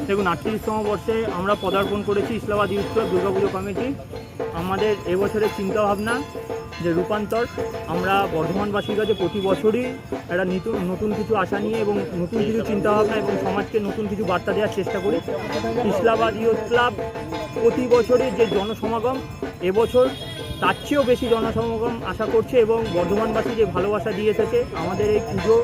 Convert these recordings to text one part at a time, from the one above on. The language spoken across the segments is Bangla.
দেখুন 38তম বর্ষে আমরা পদার্পণ করেছি Islamabad youth club Durga Puja committee. আমাদের এবছরের চিন্তাভাবনা যে রূপান্তর। আমরা বর্ধমানবাসীর কাছে প্রতি বছরই একটা নতুন কিছু আশা নিয়ে এবং নতুন কিছু চিন্তাভাবনা এবং সমাজকে নতুন কিছু বার্তা দেওয়ার চেষ্টা করি। ইসলামাবাদ ইউথ ক্লাব প্রতি বছরই যে জনসমাগম, এবছর তার চেয়েও বেশি জনসমাগম আশা করছে এবং বর্ধমানবাসী যে ভালোবাসা দিয়ে এসেছে আমাদের এই পুজো,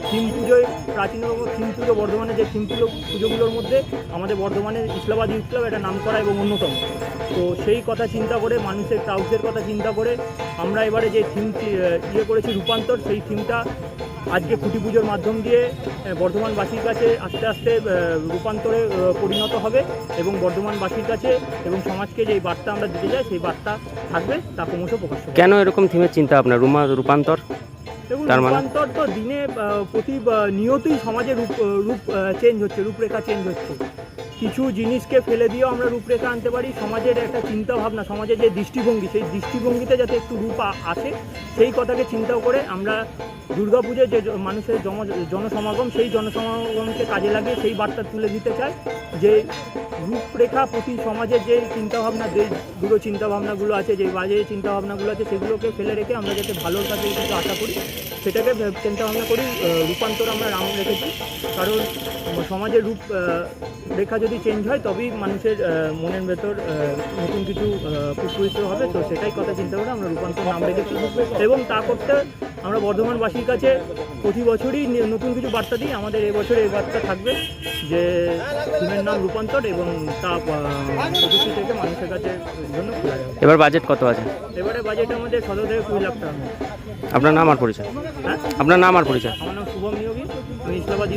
থিম পুজোয় প্রাচীনতম থিম পুজো, বর্ধমানের যে থিম পুজোগুলোর মধ্যে আমাদের বর্ধমানের ইসলামাবাদ ইউথ ক্লাব এটা নামকরা এবং অন্যতম। তো সেই কথা চিন্তা করে, মানুষের ক্রাউডের কথা চিন্তা করে আমরা এবারে যে থিম করেছি রূপান্তর, সেই থিমটা আজকে খুঁটি পুজোর মাধ্যম দিয়ে বর্ধমানবাসীর কাছে আস্তে আস্তে রূপান্তরে পরিণত হবে এবং বর্ধমানবাসীর কাছে এবং সমাজকে যে বার্তা আমরা দিতে চাই সেই বার্তা থাকবে, তা ক্রমশ প্রকাশ হবে। কেন এরকম থিমের চিন্তা আপনার রূপান্তর? দেখুন, রূপান্তর তো দিনে নিয়তই সমাজের রূপ চেঞ্জ হচ্ছে, রূপরেখা চেঞ্জ হচ্ছে। কিছু জিনিসকে ফেলে দিয়েও আমরা রূপরেখা আনতে পারি। সমাজের একটা চিন্তা ভাবনা, সমাজের যে দৃষ্টিভঙ্গি, সেই দৃষ্টিভঙ্গিতে যাতে একটু রূপ আসে সেই কথাকে চিন্তা করে আমরা দুর্গাপুজোর যে মানুষের জনসমাগম, সেই জনসমাগমকে কাজে লাগিয়ে সেই বার্তা তুলে দিতে চাই যে রূপরেখা প্রতি সমাজের যে চিন্তাভাবনা, যে দুটো চিন্তাভাবনাগুলো আছে, যে বাজে চিন্তাভাবনাগুলো আছে, সেগুলোকে ফেলে রেখে আমরা যাতে ভালোর কাছে কিছু আশা করি সেটাকে চিন্তাভাবনা করি। রূপান্তর আমরা নাম রেখেছি, কারণ সমাজের রূপ রেখা যদি চেঞ্জ হয় তবেই মানুষের মনের ভেতর নতুন কিছু প্রস্ফুটিত হবে। তো সেটাই কথা চিন্তা করে আমরা রূপান্তর নাম রেখেছি এবং তা করতে আমরা বর্ধমানবাসীর কাছে প্রতি বছরই নতুন কিছু বার্তা দিই। আমাদের এবছর এই বার্তা থাকবে যে থিমের নাম রূপান্তর এবং তা 25 থেকে মানুষের কাছে জন্য খোলা যাবে। এবার বাজেট কত আছে? এবারে বাজেট আমাদের 17 থেকে 20 লাখ টাকা। আপনার নাম আর পরিচয়? হ্যাঁ, আপনার নাম আর পরিচয়? আমার নাম শুভম নিয়োগী, আমি ইসলামাবাদ